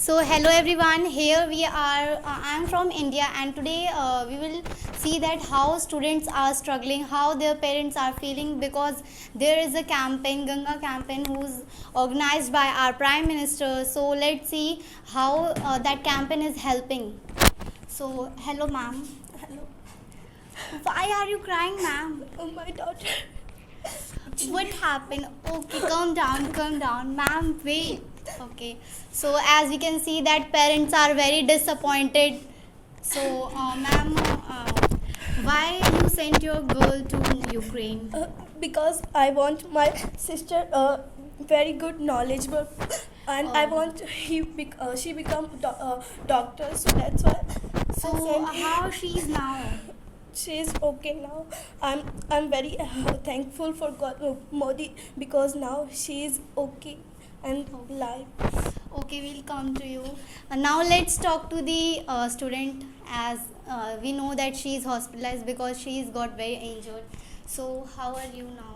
Hello everyone. Here we are. I'm from India, and today we will see that how students are struggling, how their parents are feeling because there is a campaign, Ganga campaign, who's organized by our Prime Minister. So let's see how that campaign is helping. So hello, ma'am. Hello. Why are you crying, ma'am? Oh, my daughter. What happened? Okay, calm down, ma'am. Wait. Okay. So as we can see that parents are very disappointed. So, ma'am, why you sent your girl to Ukraine? Because I want my sister very good knowledgeable, and I want she become doctor. So that's why. So how she is now? She is okay now. I'm very thankful for God, Modi, because now she is okay and live. Okay, we'll come to you. Now let's talk to the student, as we know that she is hospitalized because she's got very injured. So how are you now?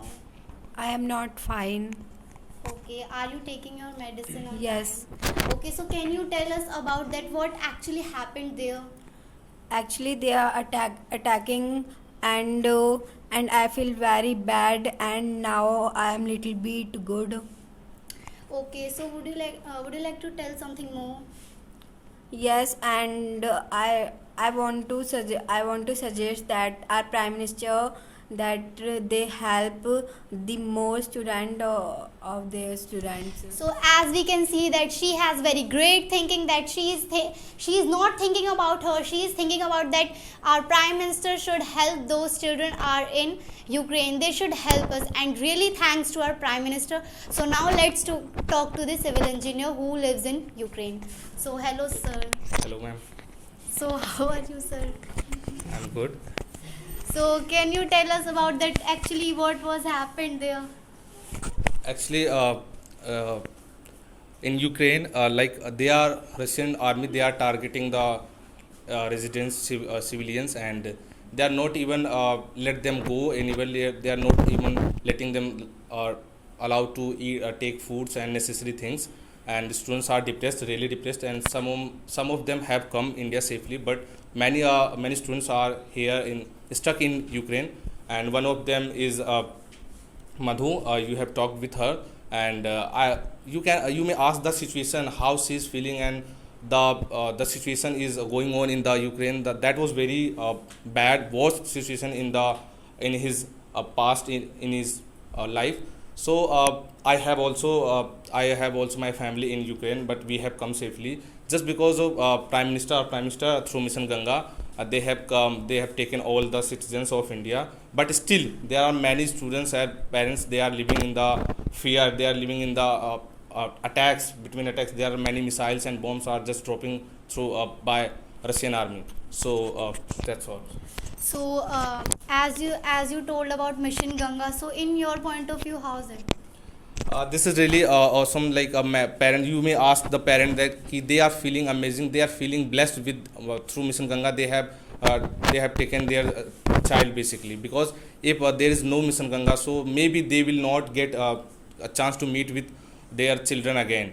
I am not fine. Okay, are you taking your medicine on Yes. time? Okay, so can you tell us about that? What actually happened there? Actually, they are attacking, and I feel very bad, and now I am little bit good. Okay, so would you like to tell something more? Yes, and I want to suggest that our Prime Minister that they help the more student of their students. So as we can see that she has very great thinking, that she is not thinking about her, she is thinking about that our Prime Minister should help those children are in Ukraine. They should help us, and really thanks to our Prime Minister. So now let's talk to the civil engineer who lives in Ukraine. So hello sir. Hello, ma'am. So how are you, sir? I'm good. So can you tell us about that, actually what was happened there? Actually, in Ukraine, they are Russian army. They are targeting the residents, civilians, and they are not even let them go anywhere. They are not even letting them allowed to eat, take foods and necessary things. And the students are depressed, really depressed, and some of them have come India safely, but many students are here stuck in Ukraine. And one of them is Madhu. You have talked with her, and you may ask the situation, how she is feeling, and the situation is going on in the Ukraine. That was very bad, worst situation in his past in his life. So I have also my family in Ukraine, but we have come safely just because of Prime Minister through Mission Ganga. They have taken all the citizens of India, but still there are many students and parents. They are living in the fear. They are living in the attacks. Between attacks, there are many missiles and bombs are just dropping through by Russian army. So that's all. So as you told about Mission Ganga, so in your point of view, how is it? This is really awesome. Like a parent, you may ask the parent that they are feeling amazing. They are feeling blessed with through Mission Ganga. They have taken their child basically, because if there is no Mission Ganga, so maybe they will not get a chance to meet with their children again.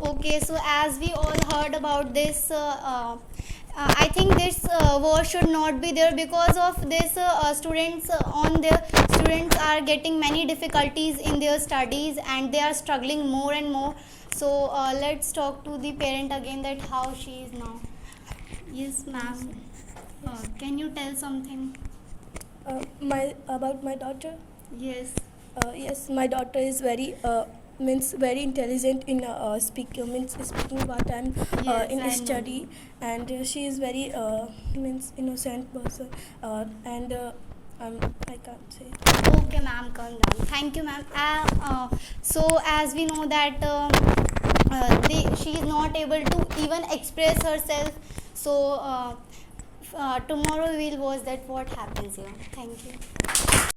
Okay, so as we all heard about this, I think this war should not be there because of this. Students are getting many difficulties in their studies, and they are struggling more and more. So let's talk to the parent again, that how she is now. Yes, ma'am. Can you tell something? About my daughter. Yes. Yes, my daughter is very very intelligent in speaking what I'm Yes, in I know. study, and she is very innocent person, and I can't say. Okay, ma'am, calm down. Thank you, ma'am. So as we know that she is not able to even express herself. So tomorrow we will watch that what happens here. Thank you.